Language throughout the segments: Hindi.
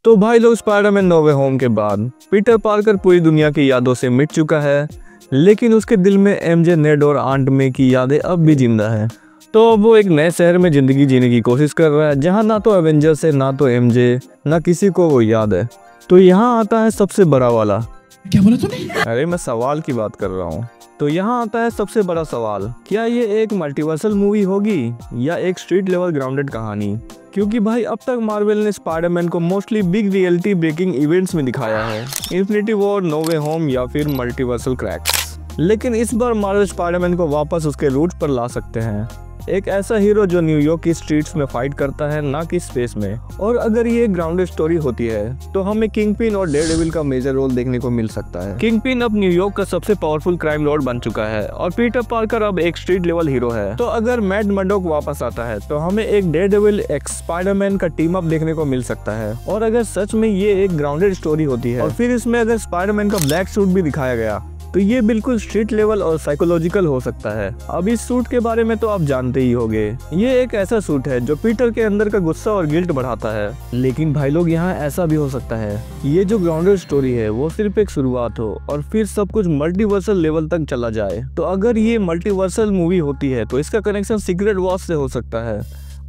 तो भाई लोग, स्पाइडरमैन नो वे होम के बाद पीटर पार्कर पूरी दुनिया की यादों से मिट चुका है, लेकिन उसके दिल में एमजे, नेड और आंट मे की यादें अब भी जिंदा है। तो अब वो एक नए शहर में जिंदगी जीने की कोशिश कर रहा है, जहाँ ना तो एवेंजर्स है, ना तो एमजे, ना किसी को वो याद है। तो यहाँ आता है सबसे बड़ा वाला। क्या बोला तूने? अरे मैं सवाल की बात कर रहा हूँ। तो यहाँ आता है सबसे बड़ा सवाल, क्या ये एक मल्टीवर्सल मूवी होगी या एक स्ट्रीट लेवल ग्राउंडेड कहानी? क्योंकि भाई अब तक मार्वल ने स्पाइडरमैन को mostly big reality breaking events में दिखाया है, Infinity War, No Way Home या फिर मल्टीवर्सल क्रैक्स। लेकिन इस बार मार्वल स्पाइडरमैन को वापस उसके रूट्स पर ला सकते हैं, एक ऐसा हीरो जो न्यूयॉर्क की स्ट्रीट्स में फाइट करता है, ना कि स्पेस में। और अगर ये ग्राउंडेड स्टोरी होती है तो हमें किंगपिन और डेयरडेविल का मेजर रोल देखने को मिल सकता है। किंगपिन अब न्यूयॉर्क का सबसे पावरफुल क्राइम लॉर्ड बन चुका है और पीटर पार्कर अब एक स्ट्रीट लेवल हीरो है। तो अगर मैड मर्डॉक वापस आता है तो हमें एक डेयरडेविल एक्स स्पाइडरमैन का टीम अप देखने को मिल सकता है। और अगर सच में ये एक ग्राउंडेड स्टोरी होती है और फिर इसमें अगर स्पाइडरमैन का ब्लैक सूट भी दिखाया गया तो ये बिल्कुल स्ट्रीट लेवल और साइकोलॉजिकल हो सकता है। अब इस सूट के बारे में तो आप जानते ही होंगे, ये एक ऐसा सूट है जो पीटर के अंदर का गुस्सा और गिल्ट बढ़ाता है। लेकिन भाई लोग, यहाँ ऐसा भी हो सकता है ये जो ग्राउंडेड स्टोरी है वो सिर्फ एक शुरुआत हो और फिर सब कुछ मल्टीवर्सल लेवल तक चला जाए। तो अगर ये मल्टीवर्सल मूवी होती है तो इसका कनेक्शन सीक्रेट वॉर्स से हो सकता है,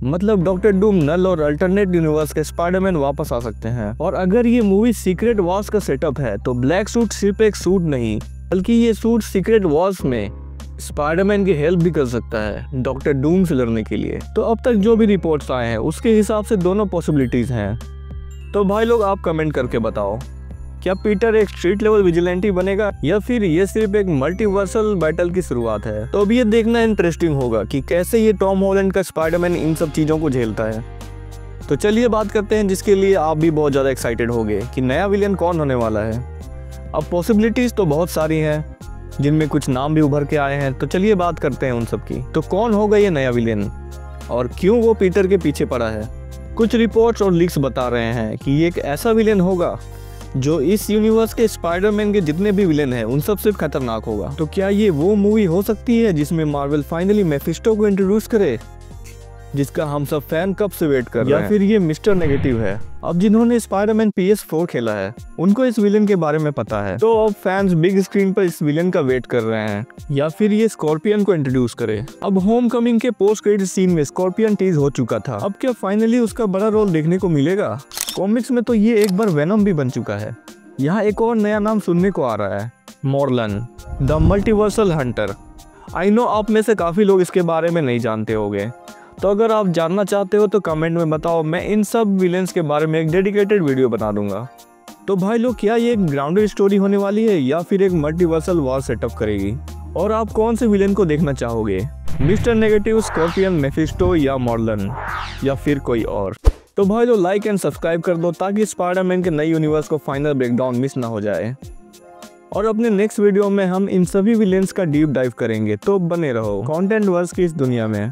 मतलब डॉक्टर डूम, नल और अल्टरनेट यूनिवर्स के स्पाइडरमैन वापस आ सकते हैं। और अगर ये मूवी सीक्रेट वॉर्स का सेटअप है तो ब्लैक सूट सिर्फ एक सूट नहीं, बल्कि ये सूट सीक्रेट वॉर्स में स्पाइडरमैन की हेल्प भी कर सकता है डॉक्टर डूम से लड़ने के लिए। तो अब तक जो भी रिपोर्ट्स आए हैं उसके हिसाब से दोनों पॉसिबिलिटीज हैं। तो भाई लोग, आप कमेंट करके बताओ, क्या पीटर एक स्ट्रीट लेवल विजिलेंटी बनेगा या फिर ये सिर्फ एक मल्टीवर्सल बैटल की शुरुआत है? तो अब ये देखना इंटरेस्टिंग होगा कि कैसे ये टॉम हॉलैंड का स्पाइडरमैन इन सब चीजों को झेलता है। तो चलिए बात करते हैं जिसके लिए आप भी बहुत ज्यादा एक्साइटेड होंगे कि नया विलेन कौन होने वाला है। अब पॉसिबिलिटीज तो बहुत सारी हैं, जिनमें कुछ नाम भी उभर के आए हैं। तो चलिए बात करते हैं उन सब की। तो कौन होगा ये नया विलेन और क्यों वो पीटर के पीछे पड़ा है? कुछ रिपोर्ट्स और लीक्स बता रहे हैं कि ये एक ऐसा विलेन होगा जो इस यूनिवर्स के स्पाइडरमैन के जितने भी विलेन हैं उन सबसे खतरनाक होगा। तो क्या ये वो मूवी हो सकती है जिसमें मार्वल फाइनली मेफिस्टो को इंट्रोड्यूस करे, जिसका हम सब फैन कब से वेट कर रहे हैं? या फिर ये मिस्टर नेगेटिव है? अब जिन्होंने स्पाइडरमैन PS4 खेला है उनको इस विलेन के बारे में पता है, तो अब फैंस बिग स्क्रीन पर इस विलेन का वेट कर रहे हैं। या फिर ये स्कॉर्पियन को इंट्रोड्यूस करे? अब होम कमिंग के पोस्ट क्रेडिट सीन में स्कॉर्पियन टीज हो चुका था, अब क्या फाइनली उसका बड़ा रोल देखने को मिलेगा? कॉमिक्स में तो ये एक बार वेनम भी बन चुका है। यहाँ एक और नया नाम सुनने को आ रहा है, Morlun the multiversal hunter. I know आप में से काफी लोग इसके बारे में नहीं जानते होंगे, तो अगर आप जानना चाहते हो तो कमेंट में बताओ, मैं इन सब विलेंस के बारे में एक डेडिकेटेड वीडियो बना दूंगा। तो भाई लोग, क्या ये एक ग्राउंडेड स्टोरी होने वाली है या फिर एक मल्टीवर्सल वॉर सेटअप करेगी? और आप कौन से विलेन को देखना चाहोगे, मिस्टर नेगेटिव, स्कॉर्पियन, मेफिस्टो या मॉर्लन या फिर कोई और? तो भाई लोग, लाइक एंड सब्सक्राइब कर दो ताकि स्पाइडरमैन के नई यूनिवर्स को फाइनल ब्रेकडाउन मिस ना हो जाए। और अपने नेक्स्ट वीडियो में हम इन सभी विलेंस का डीप डाइव करेंगे, तो बने रहो कंटेंट वर्स की इस दुनिया में।